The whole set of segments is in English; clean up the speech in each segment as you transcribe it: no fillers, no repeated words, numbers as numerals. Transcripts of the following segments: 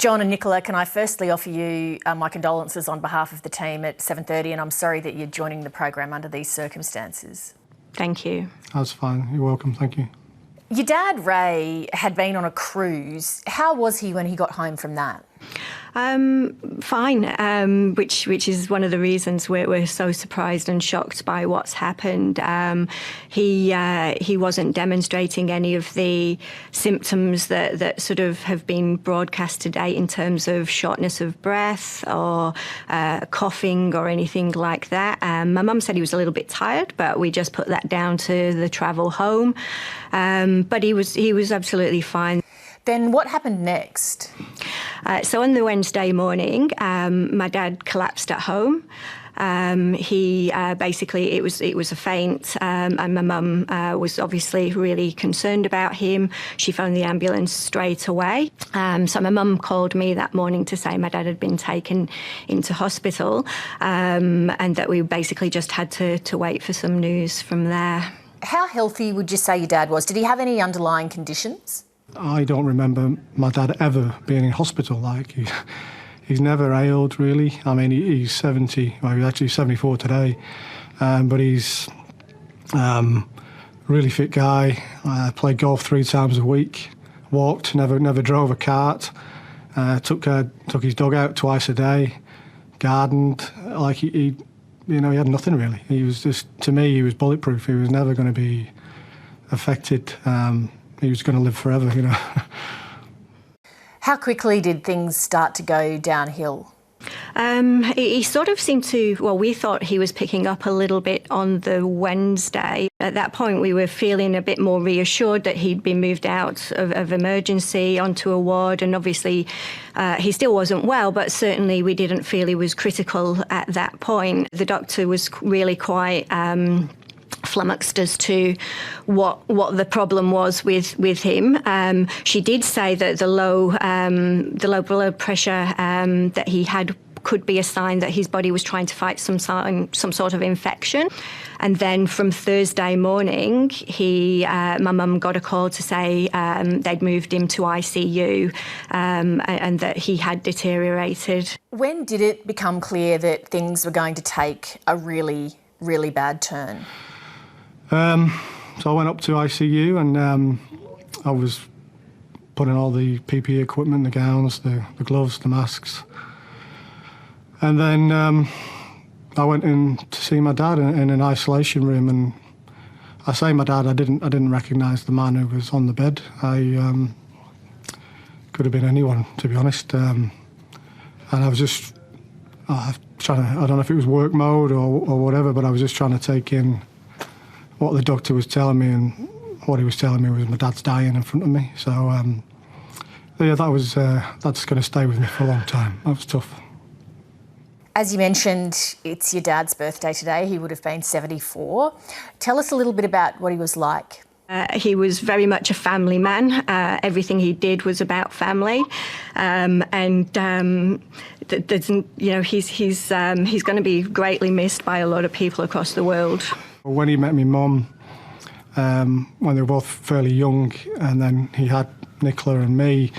John and Nicola, can I firstly offer you my condolences on behalf of the team at 7:30, and I'm sorry that you're joining the program under these circumstances. Thank you. That's fine. You're welcome. Thank you. Your dad, Ray, had been on a cruise. How was he when he got home from that? Fine, which is one of the reasons we're so surprised and shocked by what's happened. He wasn't demonstrating any of the symptoms that sort of have been broadcast today in terms of shortness of breath or coughing or anything like that. My mum said he was a little bit tired, but we just put that down to the travel home. But he was absolutely fine. Then what happened next? So on the Wednesday morning, my dad collapsed at home. He basically, it was a faint, and my mum was obviously really concerned about him. She phoned the ambulance straight away. So my mum called me that morning to say my dad had been taken into hospital, and that we basically just had to wait for some news from there. How healthy would you say your dad was? Did he have any underlying conditions? I don't remember my dad ever being in hospital. He's never ailed, really. I mean, he's 70, well, he's actually 74 today, but he's a really fit guy. Played golf 3 times a week, walked, never drove a cart, took his dog out twice a day, gardened. Like he had nothing really. He was just, to me, he was bulletproof. He was never going to be affected. He was going to live forever, How quickly did things start to go downhill? He sort of seemed to, well, we thought he was picking up a little bit on the Wednesday. At that point, we were feeling a bit more reassured that he'd been moved out of emergency onto a ward, and obviously he still wasn't well, but certainly we didn't feel he was critical at that point. The doctor was really quite flummoxed as to what the problem was with him. She did say that the low blood pressure that he had could be a sign that his body was trying to fight some sort of infection. And then from Thursday morning, my mum got a call to say they'd moved him to ICU and that he had deteriorated. When did it become clear that things were going to take a really, really bad turn? So I went up to ICU and I was putting all the PPE equipment, the gowns, the gloves, the masks. And then I went in to see my dad in an isolation room, and I say my dad, I didn't recognise the man who was on the bed. Could have been anyone, to be honest. And I was just trying to, I don't know if it was work mode or whatever, but I was just trying to take in what the doctor was telling me, and what he was telling me was my dad's dying in front of me. So, yeah, that's going to stay with me for a long time. That was tough. As you mentioned, it's your dad's birthday today. He would have been 74. Tell us a little bit about what he was like. He was very much a family man. Everything he did was about family, and he's going to be greatly missed by a lot of people across the world. When he met my mum, when they were both fairly young, and then he had Nicola and me,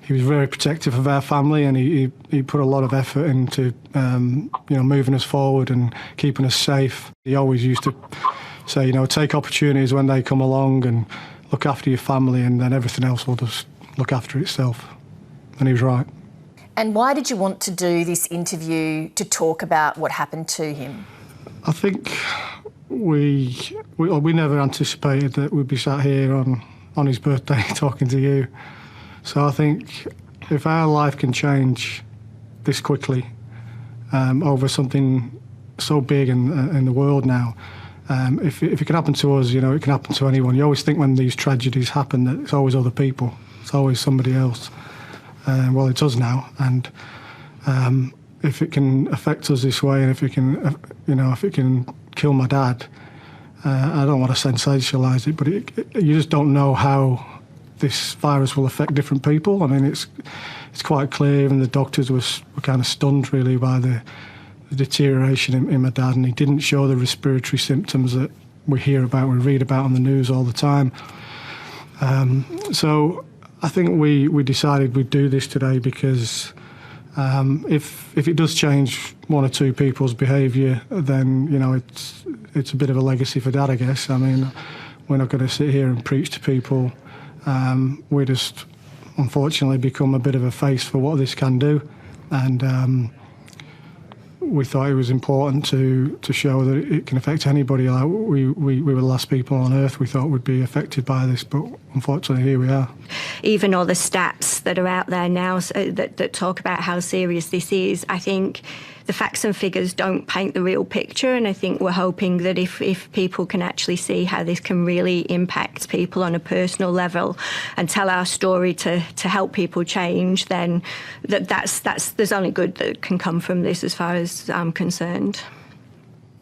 he was very protective of our family, and he put a lot of effort into moving us forward and keeping us safe. He always used to say, take opportunities when they come along and look after your family, and then everything else will just look after itself. And he was right. And why did you want to do this interview to talk about what happened to him? I think we never anticipated that we'd be sat here on his birthday talking to you. So I think if our life can change this quickly over something so big in the world now, if it can happen to us, it can happen to anyone. You always think when these tragedies happen that it's always other people, it's always somebody else. Well, it's us now, and if it can affect us this way, and if it can kill my dad, I don't want to sensationalise it, but you just don't know how this virus will affect different people. I mean, it's quite clear. Even the doctors were kind of stunned, really, by the deterioration in my dad, and he didn't show the respiratory symptoms that we hear about, we read about on the news all the time. So I think we decided we'd do this today because if it does change one or two people's behaviour, then it's a bit of a legacy for Dad, I guess. I mean, we're not going to sit here and preach to people. We just unfortunately become a bit of a face for what this can do, and we thought it was important to show that it can affect anybody. Like we were the last people on earth we thought would be affected by this, but unfortunately here we are. Even all the stats that are out there now that talk about how serious this is, I think the facts and figures don't paint the real picture, and I think we're hoping that if people can actually see how this can really impact people on a personal level and tell our story to help people change, then there's only good that can come from this as far as I'm concerned.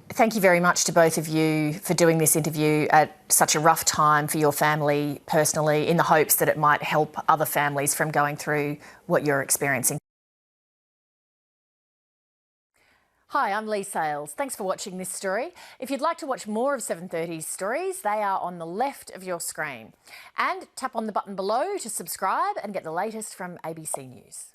Thank you very much to both of you for doing this interview at such a rough time for your family personally, in the hopes that it might help other families from going through what you're experiencing. Hi, I'm Lee Sales. Thanks for watching this story. If you'd like to watch more of 730's stories, they are on the left of your screen. And tap on the button below to subscribe and get the latest from ABC News.